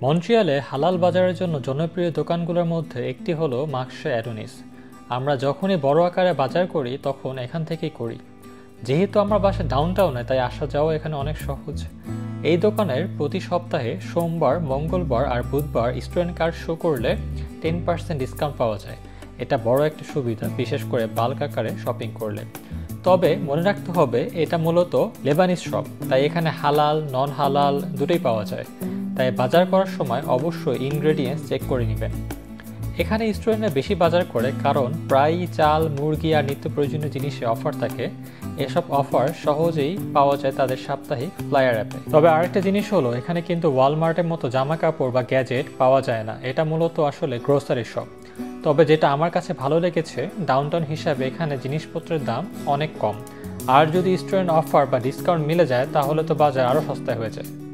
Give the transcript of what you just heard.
মন্ট্রিয়ালে হালাল বাজারের জন্য জনপ্রিয় দোকানগুলোর মধ্যে একটি হলো মার্শে অ্যাডোনিস। আমরা যখনই বড় আকারে বাজার করি তখন এখান থেকেই করি। যেহেতু আমার বাসা ডাউনটাউনে, তাই আসা যাওয়া এখানে অনেক সহজ। এই দোকানের প্রতি সপ্তাহে সোমবার, মঙ্গলবার আর বুধবার স্টুডেন্ট কার্ড শো করলে 10% ডিসকাউন্ট পাওয়া যায়। এটা বড় একটা সুবিধা, বিশেষ করে বাল্ক আকারে শপিং করলে। তবে মনে রাখতে হবে, এটা মূলত লেবানিজ শপ, তাই এখানে হালাল নন হালাল দুটোই পাওয়া যায়। তাই বাজার করার সময় অবশ্যই ইনগ্রেডিয়েন্টস চেক করে নেবেন। এখানে স্টুডেন্টরা বেশি বাজার করে কারণ প্রায়ই চাল, মুরগি আর নিত্য প্রয়োজনীয় জিনিসে অফার থাকে। এসব অফার সহজেই পাওয়া যায় তাদের সাপ্তাহিক ফ্লায়ার অ্যাপে। তবে আরেকটা জিনিস হলো, এখানে কিন্তু ওয়ালমার্টের মতো জামা কাপড় বা গ্যাজেট পাওয়া যায় না। এটা মূলত আসলে গ্রোসারি শপ। তবে যেটা আমার কাছে ভালো লেগেছে, ডাউনটাউন হিসাবে এখানে জিনিসপত্রের দাম অনেক কম। আর যদি স্টুডেন্ট অফার বা ডিসকাউন্ট মিলে যায় তাহলে তো বাজার আরও সস্তায় হয়ে যায়।